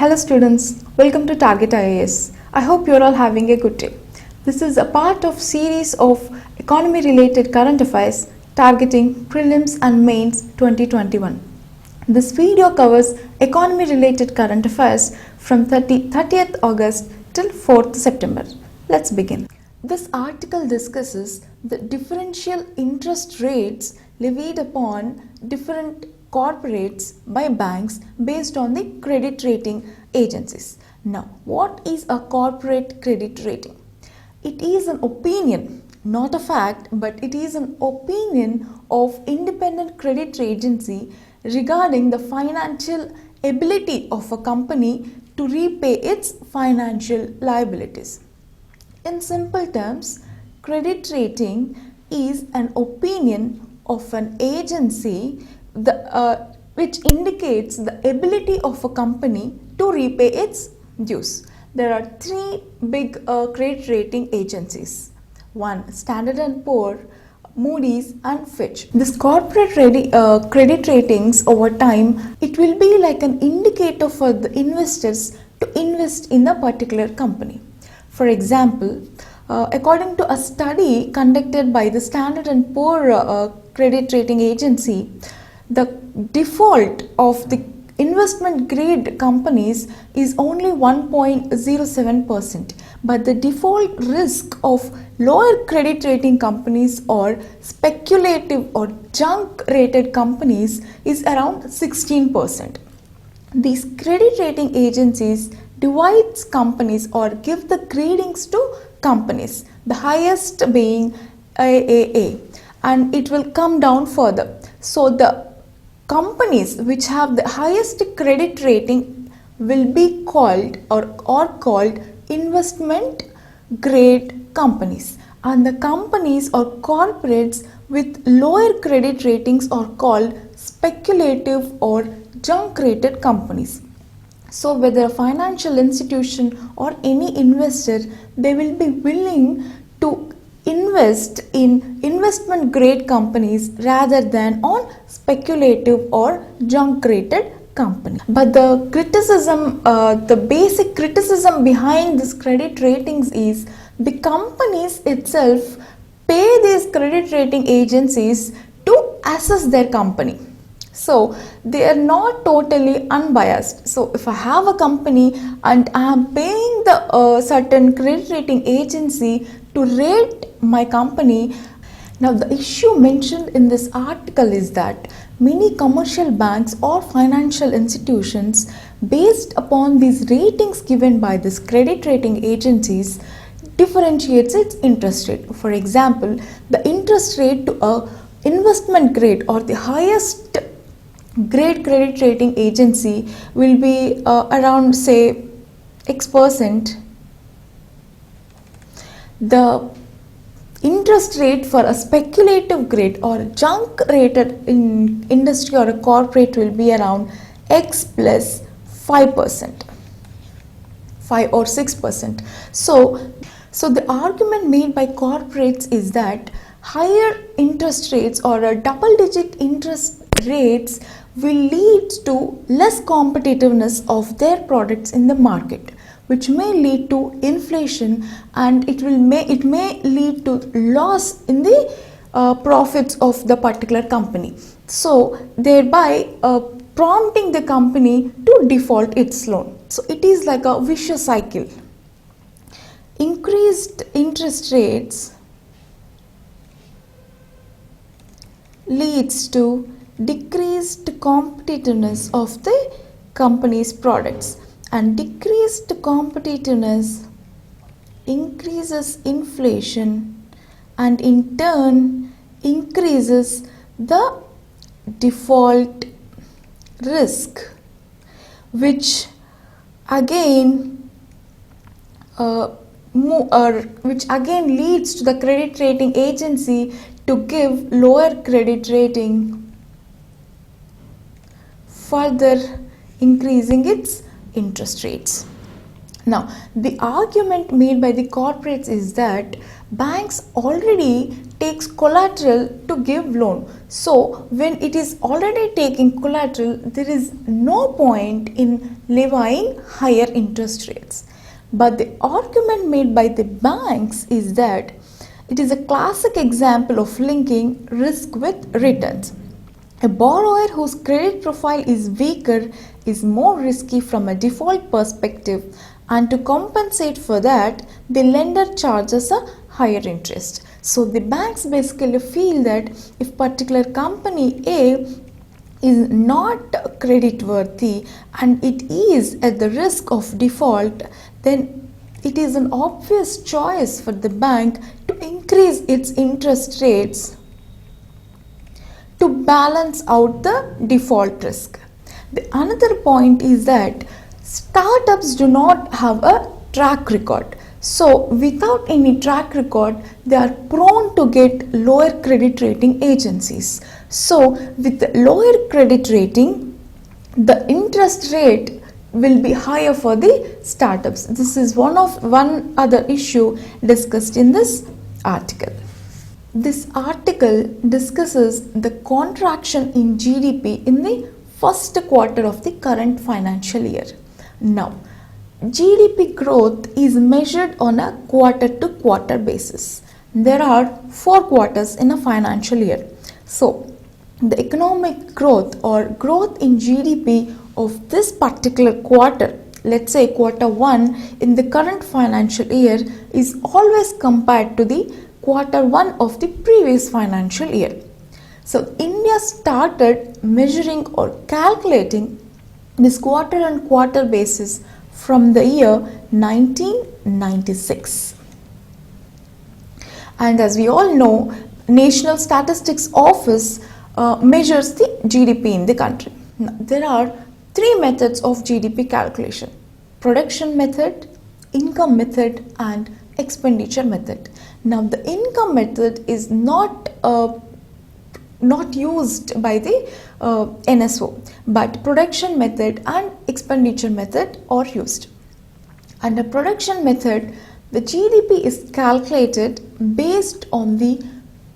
Hello students, welcome to Target IAS. I hope you're all having a good day. This is a part of series of economy related current affairs targeting prelims and mains 2021. This video covers economy related current affairs from 30th August till 4th September. Let's begin. This article discusses the differential interest rates levied upon different corporates by banks based on the credit rating agencies. Now, what is a corporate credit rating? It is an opinion, not a fact, but it is an opinion of independent credit agency regarding the financial ability of a company to repay its financial liabilities. In simple terms, credit rating is an opinion of an agency which indicates the ability of a company to repay its dues. There are three big credit rating agencies. One, Standard & Poor, Moody's and Fitch. This corporate credit ratings over time, it will be like an indicator for the investors to invest in a particular company. For example, according to a study conducted by the Standard & Poor credit rating agency, the default of the investment grade companies is only 1.07%, but the default risk of lower credit rating companies or speculative or junk rated companies is around 16%. These credit rating agencies divides companies or give the gradings to companies, the highest being AAA, and it will come down further. So the companies which have the highest credit rating will be called or called investment grade companies, and the companies or corporates with lower credit ratings are called speculative or junk rated companies. So whether a financial institution or any investor, they will be willing to invest in investment grade companies rather than on speculative or junk rated company. But the criticism, the basic criticism behind this credit ratings is the companies itself pay these credit rating agencies to assess their company. So they are not totally unbiased. So if I have a company and I am paying the certain credit rating agency to rate my company. Now the issue mentioned in this article is that many commercial banks or financial institutions, based upon these ratings given by these credit rating agencies, differentiates its interest rate. For example, the interest rate to a investment grade or the highest grade credit rating agency will be around say X%. The interest rate for a speculative grade or junk rated in industry or a corporate will be around X plus 5%, 5 or 6%. So the argument made by corporates is that higher interest rates or a double-digit interest rates will lead to less competitiveness of their products in the market, which may lead to inflation, and it may lead to loss in the profits of the particular company. So thereby prompting the company to default its loan. So it is like a vicious cycle. Increased interest rates leads to decreased competitiveness of the company's products, and decreased competitiveness increases inflation and in turn increases the default risk, which again leads to the credit rating agency to give lower credit rating, further increasing its interest rates. Now, the argument made by the corporates is that banks already takes collateral to give loan. So when it is already taking collateral, there is no point in levying higher interest rates. But the argument made by the banks is that it is a classic example of linking risk with returns. A borrower whose credit profile is weaker is more risky from a default perspective, and to compensate for that, the lender charges a higher interest. So the banks basically feel that if particular company A is not credit worthy and it is at the risk of default, then it is an obvious choice for the bank to increase its interest rates to balance out the default risk. The another point is that startups do not have a track record. So without any track record, they are prone to get lower credit rating agencies. So with the lower credit rating, the interest rate will be higher for the startups. This is one other issue discussed in this article. This article discusses the contraction in GDP in the first quarter of the current financial year. Now, GDP growth is measured on a quarter to quarter basis. There are 4 quarters in a financial year. So, the economic growth or growth in GDP of this particular quarter, let's say quarter 1 in the current financial year, is always compared to the quarter 1 of the previous financial year. So India started measuring or calculating this quarter on quarter basis from the year 1996. And as we all know, National Statistics Office measures the GDP in the country. Now, there are 3 methods of GDP calculation: production method, income method, and expenditure method. Now the income method is not used by the NSO, but production method and expenditure method are used. Under production method, the GDP is calculated based on the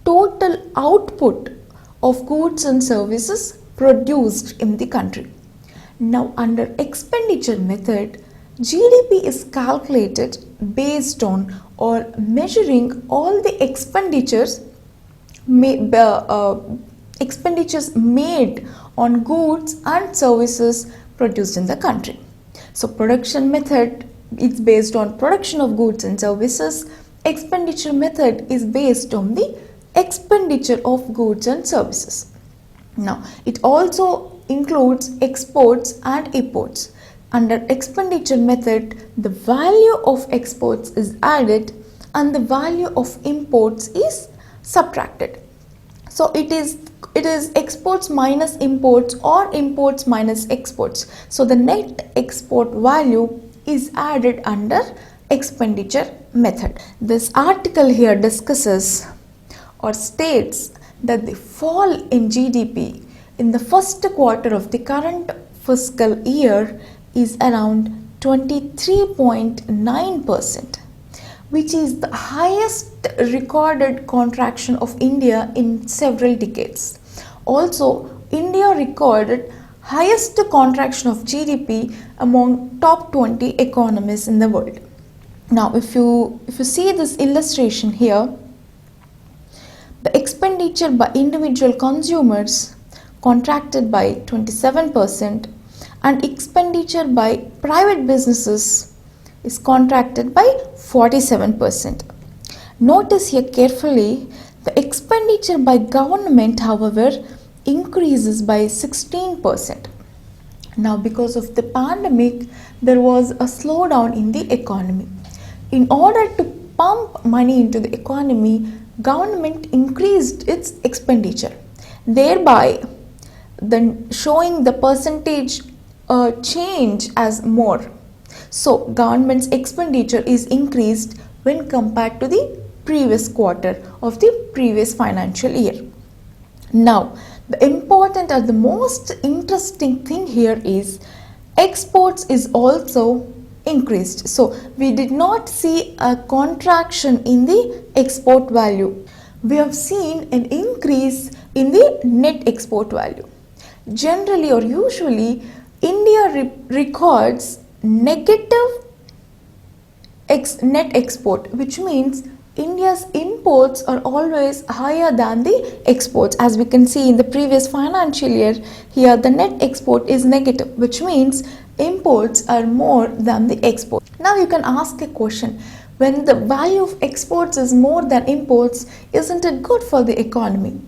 total output of goods and services produced in the country. Now under expenditure method, GDP is calculated based on or measuring all the expenditures made on goods and services produced in the country. So production method is based on production of goods and services. Expenditure method is based on the expenditure of goods and services. Now it also includes exports and imports. Under expenditure method, the value of exports is added and the value of imports is subtracted. So it is exports minus imports or imports minus exports. So the net export value is added under expenditure method. This article here discusses or states that the fall in GDP in the first quarter of the current fiscal year is around 23.9%, which is the highest recorded contraction of India in several decades. Also, India recorded highest contraction of GDP among top 20 economies in the world. Now, if you see this illustration here, the expenditure by individual consumers contracted by 27%, and expenditure by private businesses is contracted by 47%. Notice here carefully, the expenditure by government, however, increases by 16%. Now, because of the pandemic, there was a slowdown in the economy. In order to pump money into the economy, government increased its expenditure, thereby then showing the percentage change as more. So government's expenditure is increased when compared to the previous quarter of the previous financial year. Now the important or the most interesting thing here is exports is also increased. So we did not see a contraction in the export value, we have seen an increase in the net export value. Generally or usually, India records negative net export, which means India's imports are always higher than the exports. As we can see in the previous financial year, here the net export is negative, which means imports are more than the export. Now you can ask a question, when the value of exports is more than imports, isn't it good for the economy?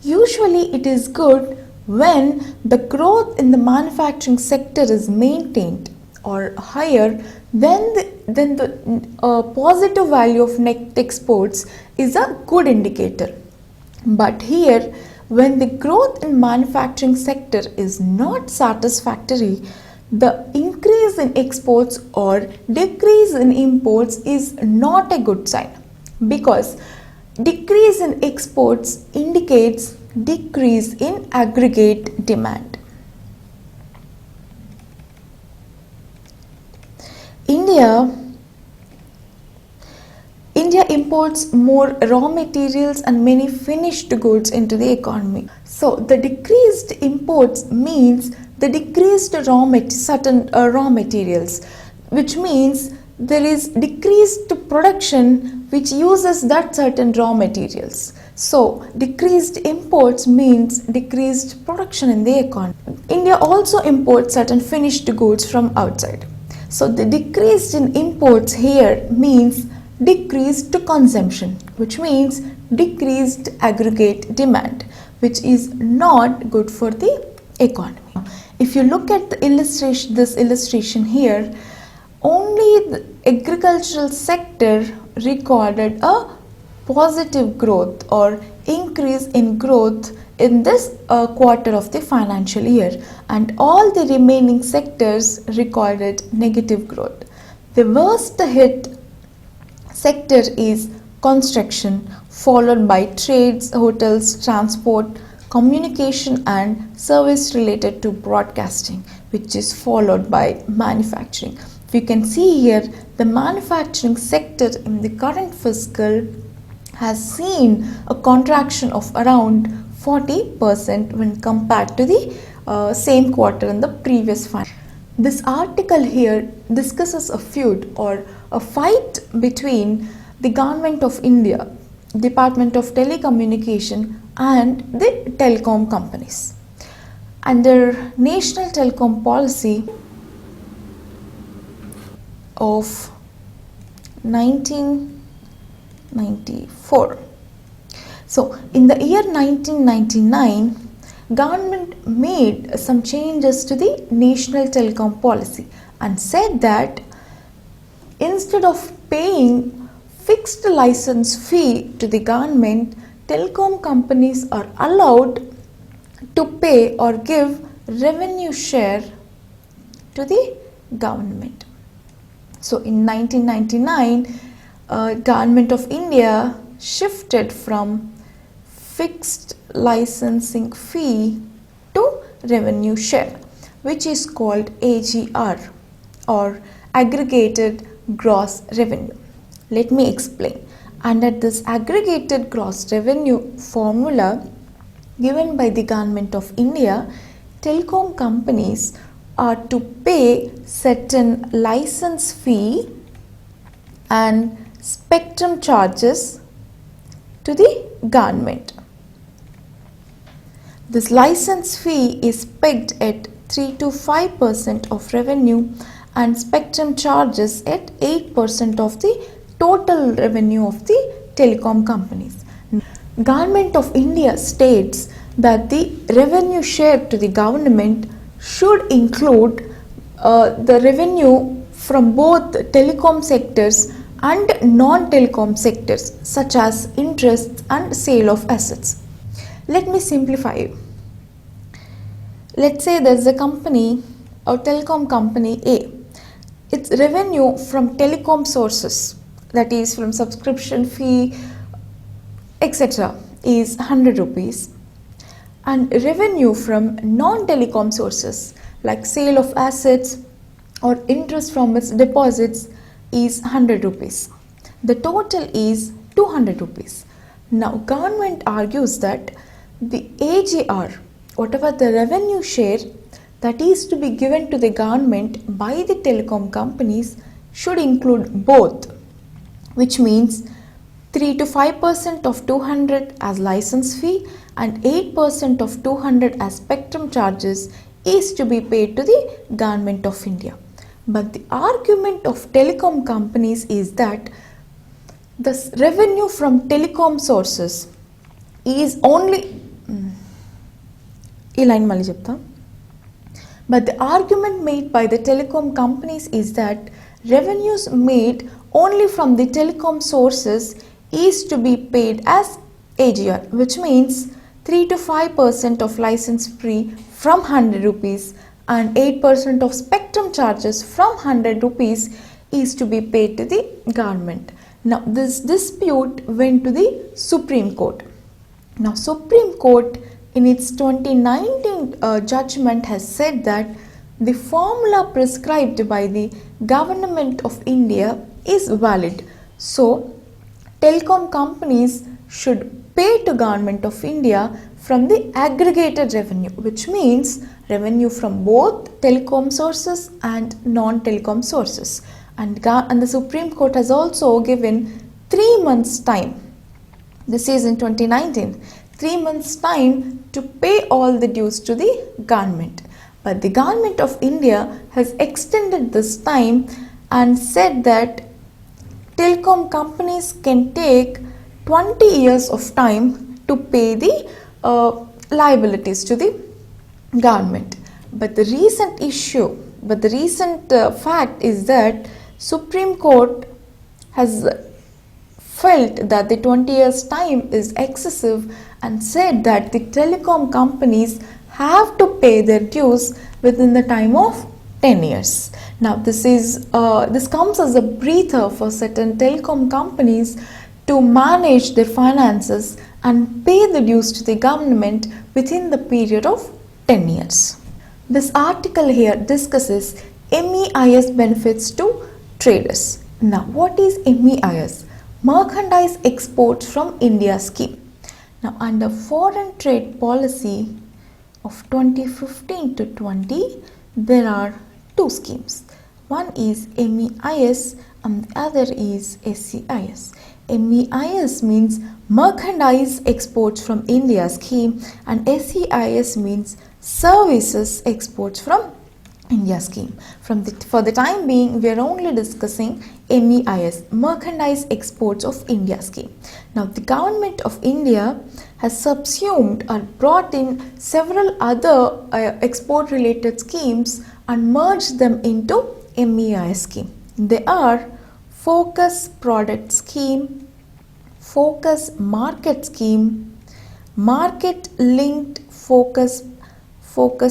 Usually it is good when the growth in the manufacturing sector is maintained or higher, then the positive value of net exports is a good indicator. But here, when the growth in manufacturing sector is not satisfactory, the increase in exports or decrease in imports is not a good sign, because decrease in exports indicates decrease in aggregate demand. India imports more raw materials and many finished goods into the economy. So the decreased imports means the decreased certain raw materials, which means there is decreased production which uses that certain raw materials. So decreased imports means decreased production in the economy. India also imports certain finished goods from outside. So the decrease in imports here means decreased consumption, which means decreased aggregate demand, which is not good for the economy. If you look at the this illustration here, only the agricultural sector recorded a positive growth or increase in growth in this quarter of the financial year, and all the remaining sectors recorded negative growth. The worst hit sector is construction, followed by trades, hotels, transport, communication and service related to broadcasting, which is followed by manufacturing. You can see here the manufacturing sector in the current fiscal has seen a contraction of around 40% when compared to the same quarter in the previous financial. This article here discusses a feud or a fight between the Government of India, Department of Telecommunication and the telecom companies. Under National Telecom Policy of 1994. So in the year 1999, government made some changes to the National Telecom Policy and said that instead of paying fixed license fee to the government, telecom companies are allowed to pay or give revenue share to the government. So in 1999, Government of India shifted from fixed licensing fee to revenue share, which is called AGR or Aggregated Gross Revenue. Let me explain. Under this aggregated gross revenue formula given by the Government of India, telecom companies are to pay certain license fee and spectrum charges to the government. This license fee is pegged at 3 to 5% of revenue and spectrum charges at 8% of the total revenue of the telecom companies. Government of India states that the revenue share to the government should include the revenue from both telecom sectors and non-telecom sectors, such as interest and sale of assets. Let me simplify. Let's say there's a company or telecom company A. Its revenue from telecom sources, that is from subscription fee, etc., is 100 rupees, and revenue from non-telecom sources like sale of assets or interest from its deposits is 100 rupees. The total is 200 rupees. Now, government argues that the AGR, whatever the revenue share that is to be given to the government by the telecom companies, should include both, which means 3 to 5% of 200 as license fee and 8% of 200 as spectrum charges is to be paid to the government of India. But the argument of telecom companies is that the revenue from telecom sources is only but the argument made by the telecom companies is that revenues made only from the telecom sources is to be paid as AGR, which means 3 to 5% of license fee from 100 rupees and 8% of spectrum charges from 100 rupees is to be paid to the government. Now, this dispute went to the Supreme Court. Now, Supreme Court in its 2019 judgment has said that the formula prescribed by the government of India is valid. So, telecom companies should pay to government of India from the aggregated revenue, which means revenue from both telecom sources and non-telecom sources. And the Supreme Court has also given 3 months time. This is in 2019. 3 months time to pay all the dues to the government. But the government of India has extended this time and said that telecom companies can take 20 years of time to pay the liabilities to the government. But the recent fact is that Supreme Court has felt that the 20 years time is excessive and said that the telecom companies have to pay their dues within the time of 10 years. Now, this comes as a breather for certain telecom companies to manage their finances and pay the dues to the government within the period of 10 years. This article here discusses MEIS benefits to traders. Now, what is MEIS? Merchandise Exports from India scheme. Now, under Foreign Trade Policy of 2015 to 20, there are two schemes. One is MEIS and the other is SEIS. MEIS means Merchandise Exports from India scheme and SEIS means Services Exports from India scheme. For the time being, we are only discussing MEIS, Merchandise Exports of India scheme. Now, the government of India has subsumed or brought in several other export related schemes and merged them into MEIS scheme. They are Focus Product Scheme, Focus Market Scheme, Market Linked Focus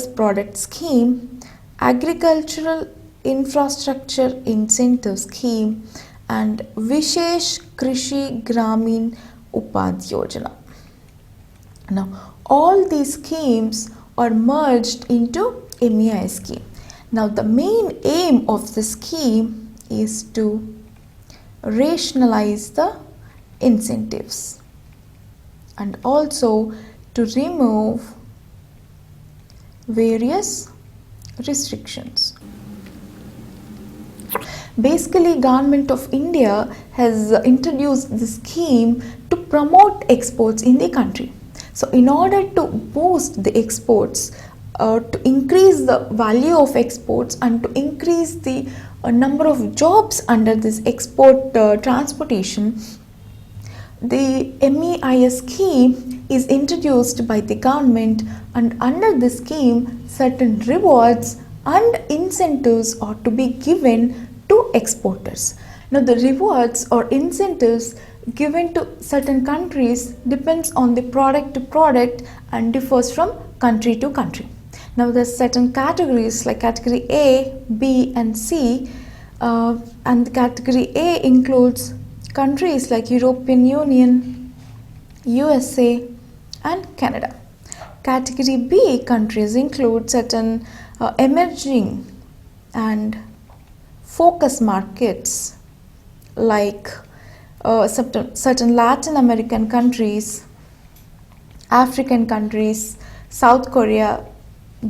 Product Scheme, Agricultural Infrastructure Incentive Scheme and Vishesh Krishi Gramin Upad Yojana. Now, all these schemes are merged into MEIS scheme. Now, the main aim of the scheme is to rationalize the incentives and also to remove various restrictions. Basically, Government of India has introduced this scheme to promote exports in the country. So, in order to boost the exports, to increase the value of exports and to increase the number of jobs under this export transportation, the MEIS scheme is introduced by the government, and under this scheme certain rewards and incentives are to be given to exporters. Now, the rewards or incentives given to certain countries depends on the product to product and differs from country to country. Now, there are certain categories like category A, B and C, and the category A includes countries like European Union, USA and Canada. Category B countries include certain emerging and focus markets like certain Latin American countries, African countries, South Korea,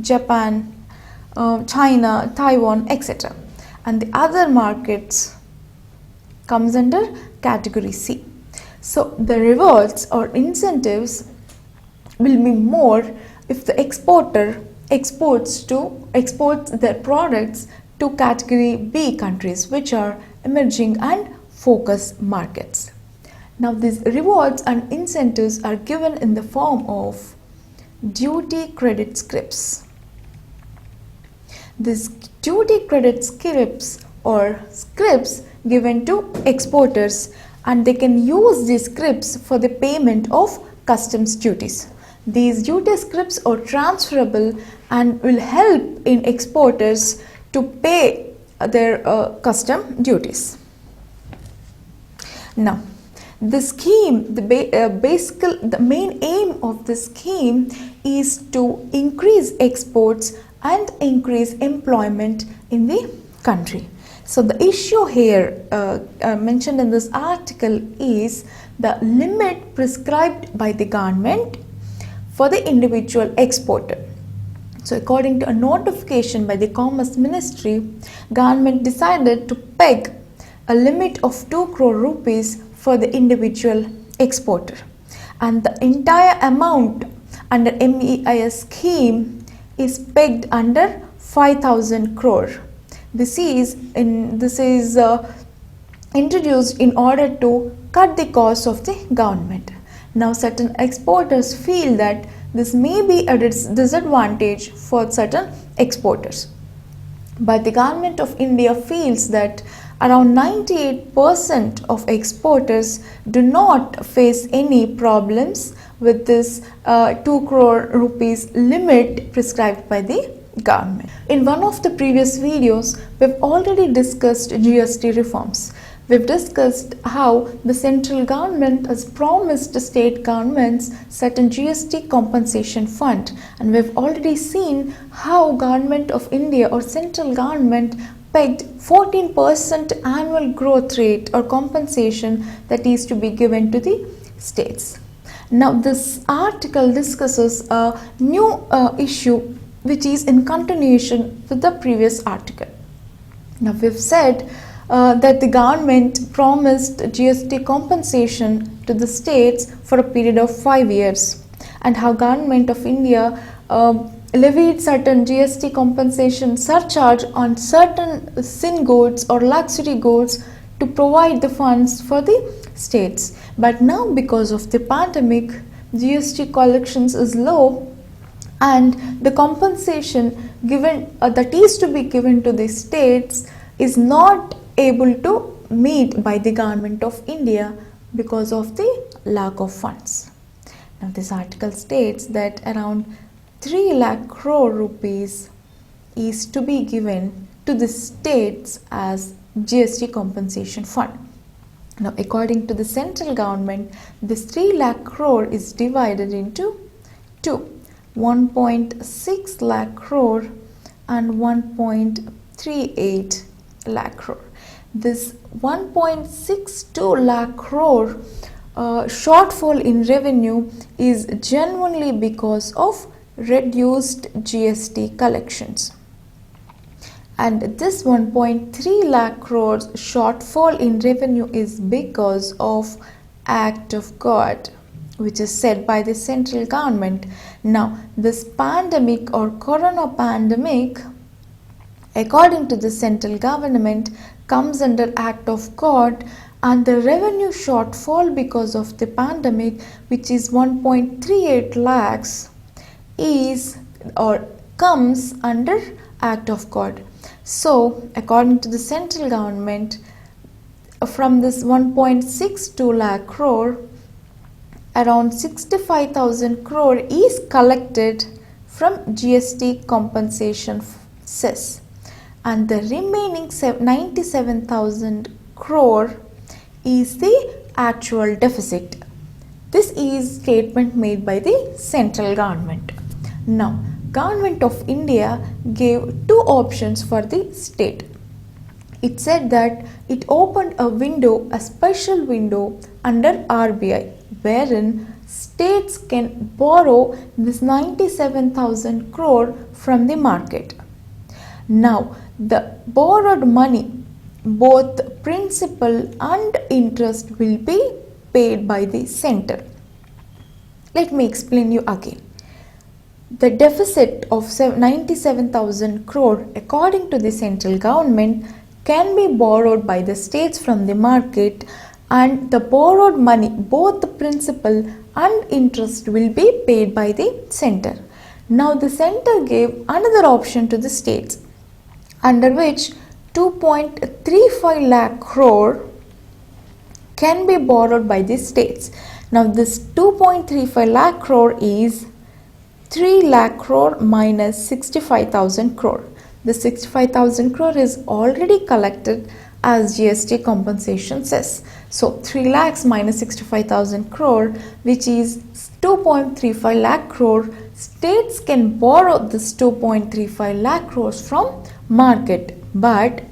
Japan, China, Taiwan, etc. And the other markets comes under category C. So the rewards or incentives will be more if the exporter exports their products to category B countries, which are emerging and focus markets. Now these rewards and incentives are given in the form of duty credit scrips. These duty credit scrips or scrips given to exporters, and they can use these scrips for the payment of customs duties. These duty scrips are transferable and will help in exporters to pay their custom duties. Now, the scheme, the main aim of the scheme is to increase exports and increase employment in the country. So the issue here mentioned in this article is the limit prescribed by the government for the individual exporter. So according to a notification by the Commerce Ministry, government decided to peg a limit of 2 crore rupees for the individual exporter, and the entire amount under MEIS scheme is pegged under 5,000 crore. This is introduced in order to cut the cost of the government. Now certain exporters feel that this may be a disadvantage for certain exporters, but the government of India feels that around 98% of exporters do not face any problems with this 2 crore rupees limit prescribed by the government. In one of the previous videos, we've already discussed GST reforms. We've discussed how the central government has promised state governments certain GST compensation fund, and we've already seen how government of India or central government pegged 14% annual growth rate or compensation that is to be given to the states. Now this article discusses a new issue which is in continuation with the previous article. Now we've said that the government promised GST compensation to the states for a period of 5 years, and how government of India levied certain GST compensation surcharge on certain sin goods or luxury goods to provide the funds for the states. But now because of the pandemic, GST collections is low, and the compensation given that is to be given to the states is not able to meet by the government of India because of the lack of funds. Now this article states that around 3 lakh crore rupees is to be given to the states as GST compensation fund. Now according to the central government, this 3 lakh crore is divided into two, 1.6 lakh crore and 1.38 lakh crore. This 1.62 lakh crore shortfall in revenue is genuinely because of reduced GST collections, and this 1.3 lakh crore shortfall in revenue is because of act of God, which is said by the central government. Now this pandemic or corona pandemic, according to the central government, comes under act of God, and the revenue shortfall because of the pandemic, which is 1.38 lakhs, is or comes under act of God. So according to the central government, from this 1.62 lakh crore, around 65,000 crore is collected from GST compensation cess, and the remaining 97,000 crore is the actual deficit. This is statement made by the central government. Now government of India gave two options for the state. it said that it opened a special window under RBI, wherein states can borrow this 97,000 crore from the market. Now, the borrowed money, both principal and interest, will be paid by the center. Let me explain you again. The deficit of 97,000 crore according to the central government can be borrowed by the states from the market, and the borrowed money, both the principal and interest, will be paid by the center. Now the center gave another option to the states, under which 2.35 lakh crore can be borrowed by the states. Now this 2.35 lakh crore is 3 lakh crore minus 65,000 crore. The 65,000 crore is already collected as GST compensation says. So 3 lakhs minus 65,000 crore, which is 2.35 lakh crore. States can borrow this 2.35 lakh crores from market, but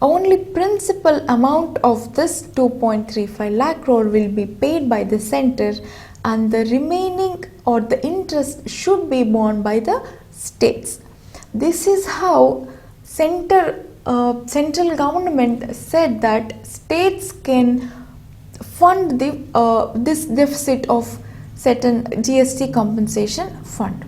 only principal amount of this 2.35 lakh crore will be paid by the center, and the remaining or the interest should be borne by the states. This is how central government said that states can fund this deficit of certain GST compensation fund.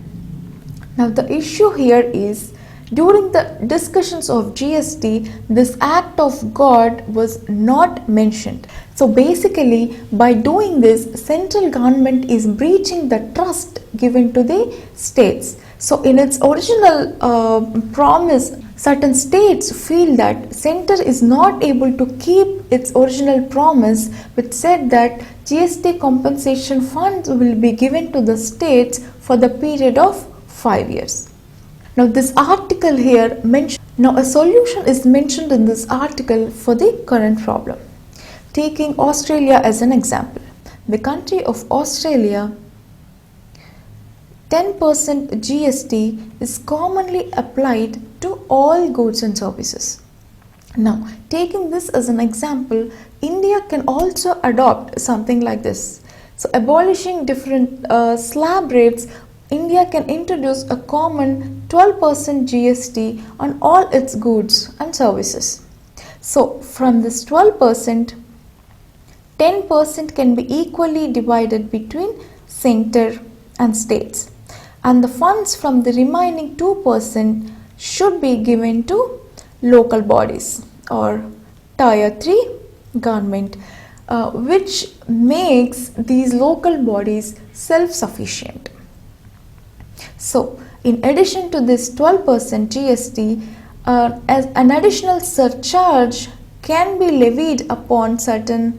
Now the issue here is, during the discussions of GST, this act of God was not mentioned. So basically, by doing this, central government is breaching the trust given to the states. So in its original promise, certain states feel that center is not able to keep its original promise, which said that GST compensation funds will be given to the states for the period of 5 years. Now this article here a solution is mentioned in this article for the current problem. Taking Australia as an example, the country of Australia, 10% GST is commonly applied to all goods and services. Now, taking this as an example, India can also adopt something like this. So, abolishing different slab rates, India can introduce a common 12% GST on all its goods and services. So, from this 12%, 10% can be equally divided between center and states, and the funds from the remaining 2% should be given to local bodies or tier 3 government, which makes these local bodies self-sufficient. So in addition to this 12% GST, as an additional surcharge can be levied upon certain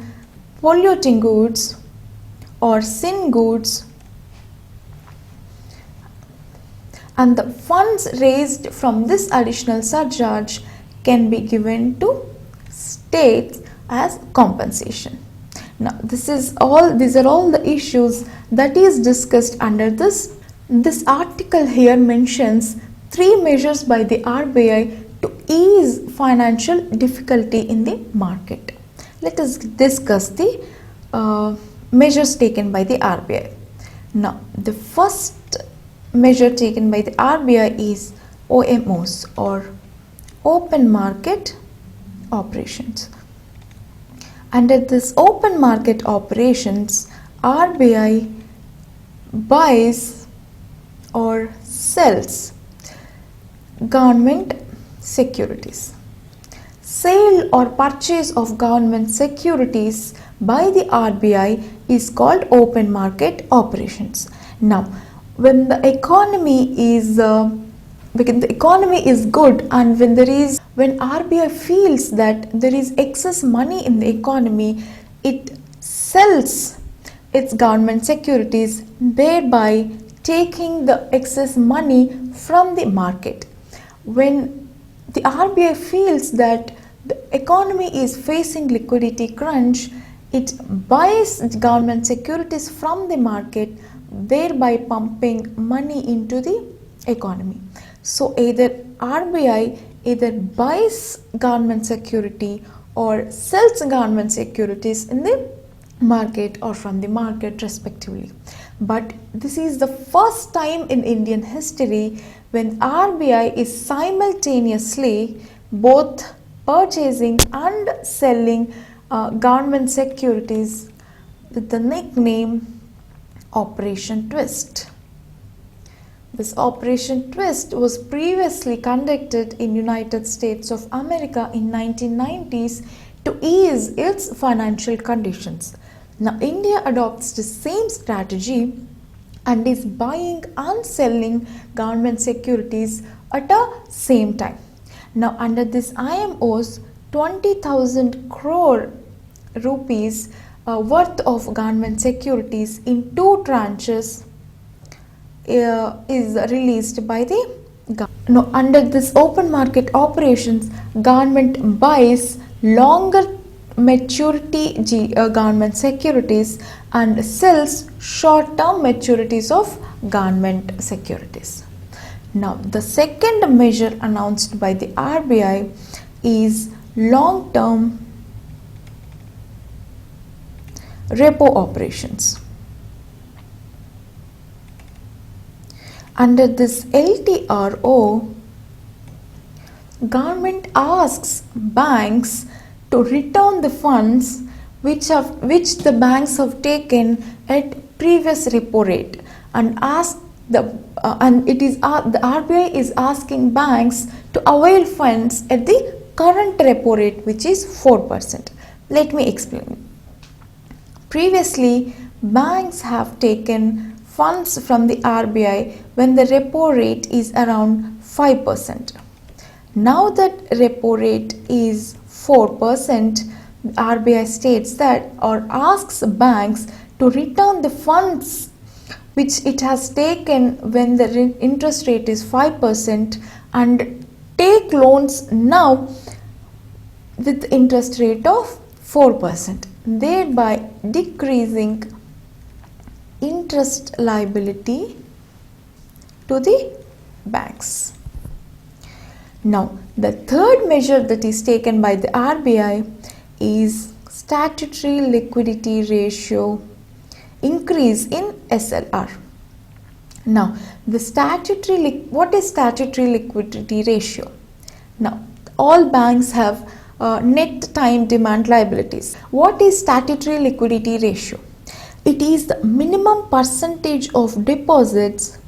polluting goods or sin goods, and the funds raised from this additional surcharge can be given to states as compensation. Now these are all the issues that is discussed under this. This article here mentions 3 measures by the RBI to ease financial difficulty in the market. Let us discuss the measures taken by the RBI. Now the first measure taken by the RBI is OMOs, or open market operations. Under this open market operations, RBI buys or sells government securities. Sale or purchase of government securities by the RBI is called open market operations. Now, when the economy is good, and when RBI feels that there is excess money in the economy, it sells its government securities, thereby taking the excess money from the market. When the RBI feels that the economy is facing liquidity crunch, it buys government securities from the market, thereby pumping money into the economy. So either RBI either buys government security or sells government securities in the market or from the market respectively. But this is the first time in Indian history when RBI is simultaneously both purchasing and selling government securities with the nickname Operation Twist. This Operation Twist was previously conducted in United States of America in 1990s to ease its financial conditions. Now India adopts the same strategy and is buying and selling government securities at the same time. Now under this IMO's 20,000 crore rupees worth of government securities in two tranches is released by the government. Now under this open market operations, government buys longer maturity government securities and sells short-term maturities of government securities. Now the second measure announced by the RBI is long-term repo operations. Under this LTRO, government asks banks to return the funds which the banks have taken at previous repo rate, and the RBI is asking banks to avail funds at the current repo rate, which is 4%. Let me explain. Previously, banks have taken funds from the RBI when the repo rate is around 5%. Now that repo rate is 4%, RBI states that or asks banks to return the funds which it has taken when the interest rate is 5% and take loans now with interest rate of 4%, thereby decreasing interest liability to the banks. Now, the third measure that is taken by the RBI is statutory liquidity ratio increase in SLR. Now, what is statutory liquidity ratio? Now, all banks have net time demand liabilities. What is statutory liquidity ratio? It is the minimum percentage of deposits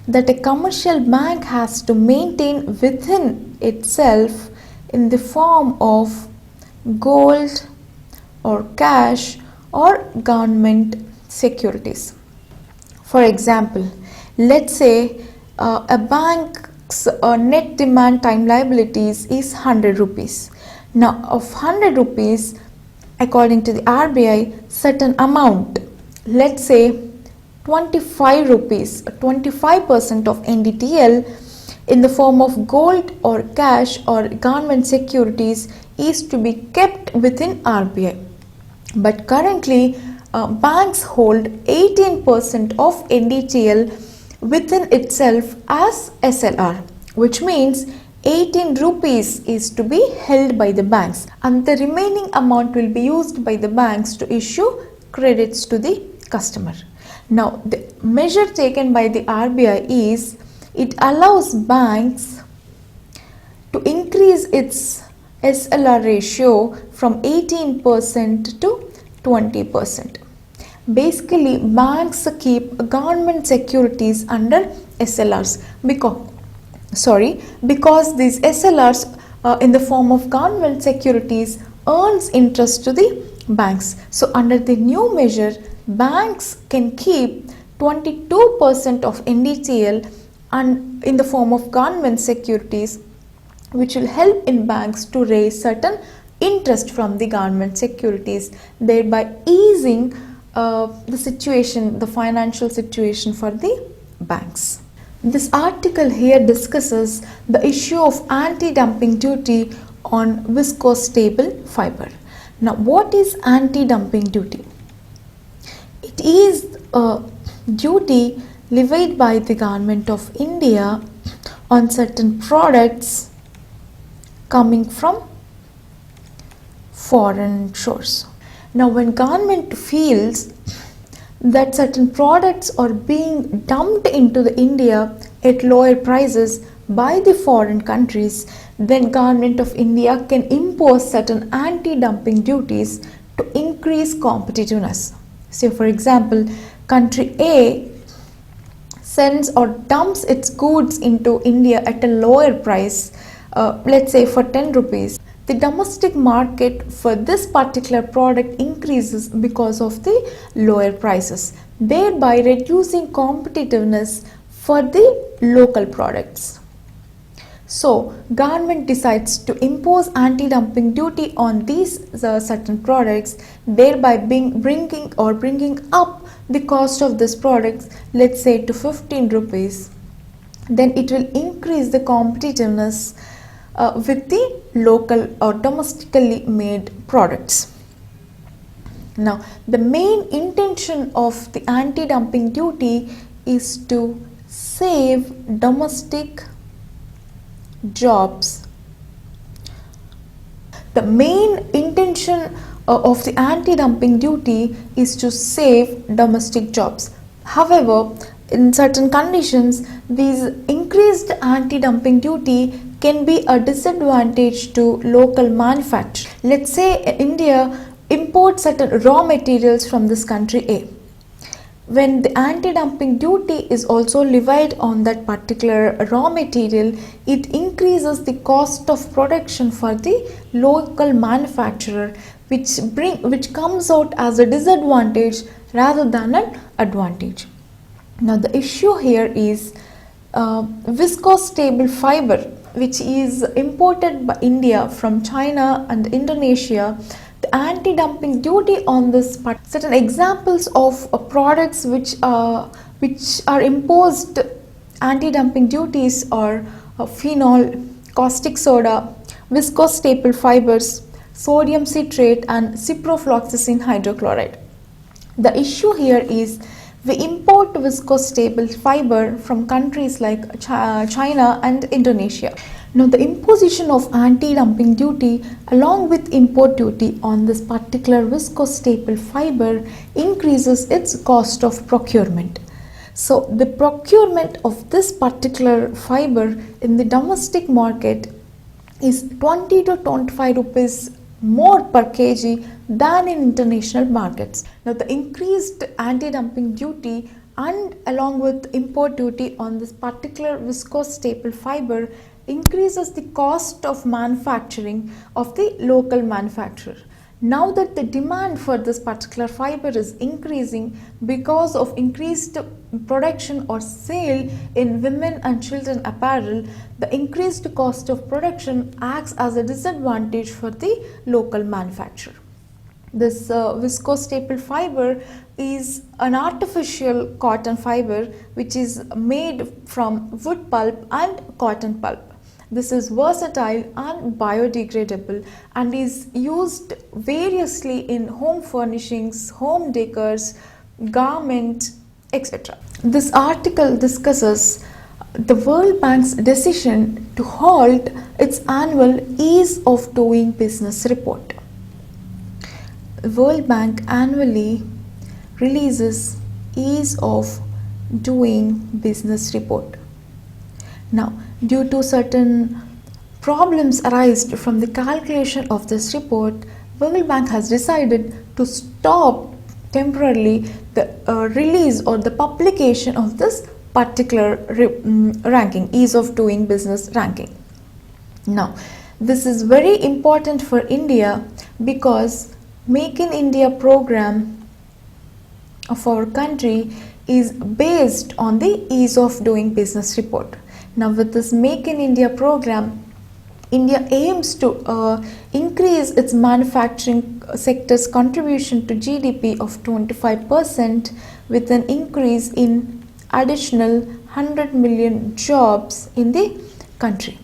that a commercial bank has to maintain within itself in the form of gold or cash or government securities. For example, let's say a bank's net demand time liabilities is 100 rupees. Now of 100 rupees, according to the RBI, certain amount, let's say 25 rupees, 25% of NDTL in the form of gold or cash or government securities is to be kept within RBI. But currently banks hold 18% of NDTL within itself as SLR, which means 18 rupees is to be held by the banks and the remaining amount will be used by the banks to issue credits to the customer. Now, the measure taken by the RBI is it allows banks to increase its SLR ratio from 18% to 20%. Basically, banks keep government securities under SLRs because these SLRs in the form of government securities earns interest to the banks. So, under the new measure, banks can keep 22% of NDTL and in the form of government securities, which will help in banks to raise certain interest from the government securities, thereby easing the financial situation for the banks. This article here discusses the issue of anti-dumping duty on viscose staple fiber. Now, what is anti-dumping duty? It is a duty levied by the government of India on certain products coming from foreign shores. Now, when government feels that certain products are being dumped into the India at lower prices by the foreign countries, then government of India can impose certain anti-dumping duties to increase competitiveness. So, for example, country A sends or dumps its goods into India at a lower price, let's say for 10 rupees. The domestic market for this particular product increases because of the lower prices, thereby reducing competitiveness for the local products. So, government decides to impose anti-dumping duty on these certain products, thereby bringing up the cost of this product, let's say to 15 rupees. Then it will increase the competitiveness with the local or domestically made products. Now, the main intention of the anti-dumping duty is to save domestic jobs. The main intention of the anti-dumping duty is to save domestic jobs. However, in certain conditions, these increased anti-dumping duty can be a disadvantage to local manufacturers. Let's say India imports certain raw materials from this country A. When the anti-dumping duty is also levied on that particular raw material, it increases the cost of production for the local manufacturer, which comes out as a disadvantage rather than an advantage. Now, the issue here is viscose staple fiber, which is imported by India from China and Indonesia. The anti-dumping duty on this part, certain examples of products which are imposed anti-dumping duties are phenol, caustic soda, viscose staple fibers, sodium citrate and ciprofloxacin hydrochloride. The issue here is we import viscose staple fiber from countries like China and Indonesia. Now, the imposition of anti-dumping duty along with import duty on this particular viscose staple fiber increases its cost of procurement. So, the procurement of this particular fiber in the domestic market is 20 to 25 rupees more per kg than in international markets. Now, the increased anti-dumping duty and along with import duty on this particular viscose staple fiber increases the cost of manufacturing of the local manufacturer. Now that the demand for this particular fiber is increasing because of increased production or sale in women and children apparel, the increased cost of production acts as a disadvantage for the local manufacturer. This viscose staple fiber is an artificial cotton fiber which is made from wood pulp and cotton pulp. This is versatile and biodegradable and is used variously in home furnishings, home decors, garments, etc. This article discusses the World Bank's decision to halt its annual Ease of Doing Business report. The World Bank annually releases Ease of Doing Business report. Now, due to certain problems arised from the calculation of this report, World Bank has decided to stop temporarily the release or the publication of this particular ranking, Ease of Doing Business ranking. Now, this is very important for India because Make in India program of our country is based on the Ease of Doing Business report. Now, with this Make in India program, India aims to increase its manufacturing sector's contribution to GDP of 25% with an increase in additional 100 million jobs in the country.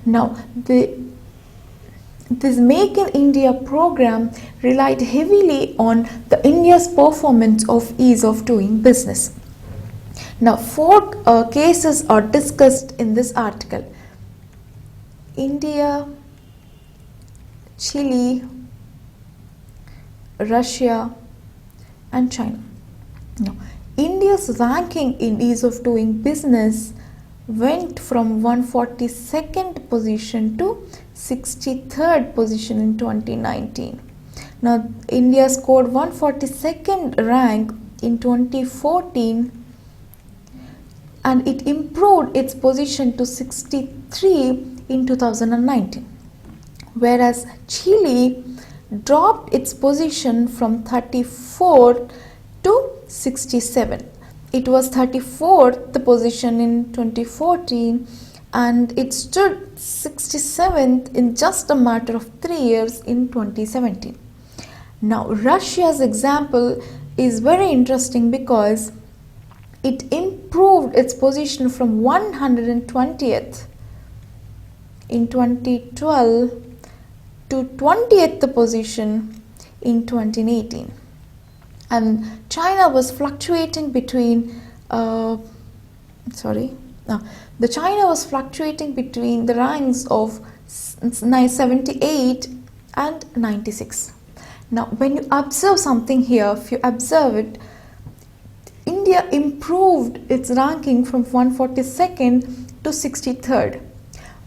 Now, this Make in India program relied heavily on the India's performance of ease of doing business. Now, four cases are discussed in this article: India, Chile, Russia, and China. Now, India's ranking in ease of doing business went from 142nd position to 63rd position in 2019. Now, India scored 142nd rank in 2014 and it improved its position to 63 in 2019. Whereas Chile dropped its position from 34 to 67. It was 34th position in 2014 and it stood 67th in just a matter of 3 years in 2017. Now, Russia's example is very interesting because it improved its position from 120th in 2012 to 20th position in 2018. And China was fluctuating between the China was fluctuating between the ranks of 78 and 96. Now, when you observe something here, if you observe it, India improved its ranking from 142nd to 63rd,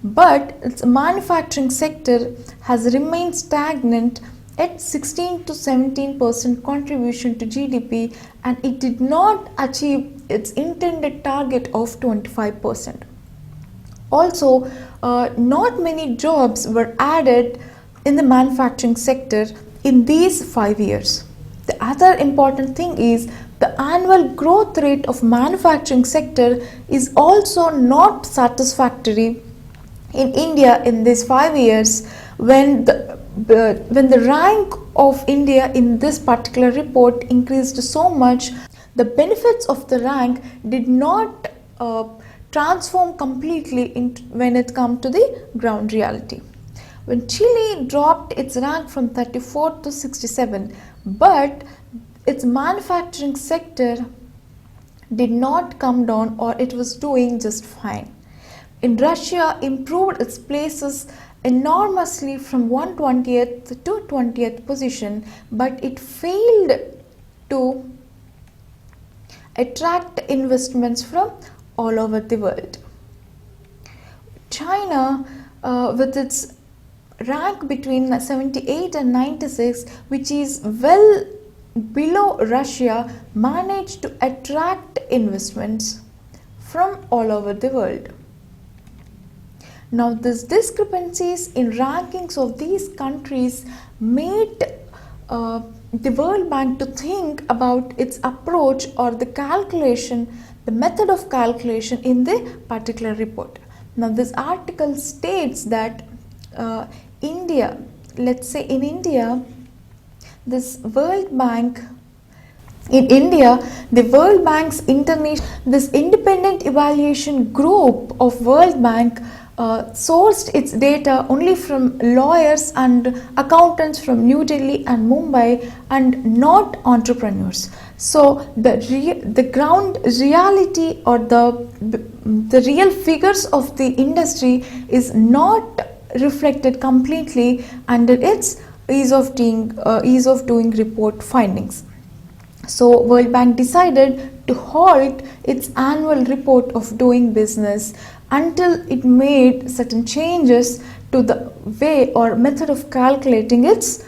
but its manufacturing sector has remained stagnant at 16 to 17% contribution to GDP, and it did not achieve its intended target of 25%. Also, not many jobs were added in the manufacturing sector in these 5 years. The other important thing is the annual growth rate of manufacturing sector is also not satisfactory in India in these 5 years when the rank of India in this particular report increased so much. The benefits of the rank did not transform completely when it comes to the ground reality. When Chile dropped its rank from 34 to 67, but its manufacturing sector did not come down, or it was doing just fine. In Russia, improved its places enormously from 120th to 20th position, but it failed to attract investments from all over the world. China, with its rank between 78 and 96, which is well below Russia, managed to attract investments from all over the world. Now, these discrepancies in rankings of these countries made the World Bank to think about its approach or the calculation, the method of calculation in the particular report. Now, this article states that India, let's say in India, this World Bank, in India, the World Bank's this independent evaluation group of World Bank sourced its data only from lawyers and accountants from New Delhi and Mumbai and not entrepreneurs. So the ground reality or the real figures of the industry is not reflected completely under its ease of doing report findings. So World Bank decided to halt its annual report of doing business until it made certain changes to the way or method of calculating its.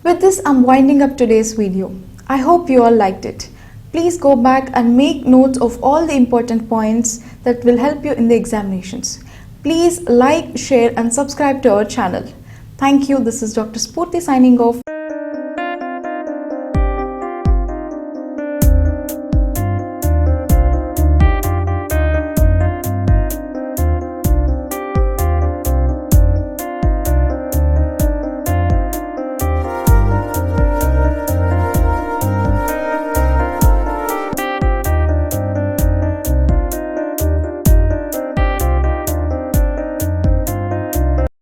With this, I'm winding up today's video. I hope you all liked it. Please go back and make notes of all the important points that will help you in the examinations. Please like, share and subscribe to our channel. Thank you. This is Dr. Spurti signing off.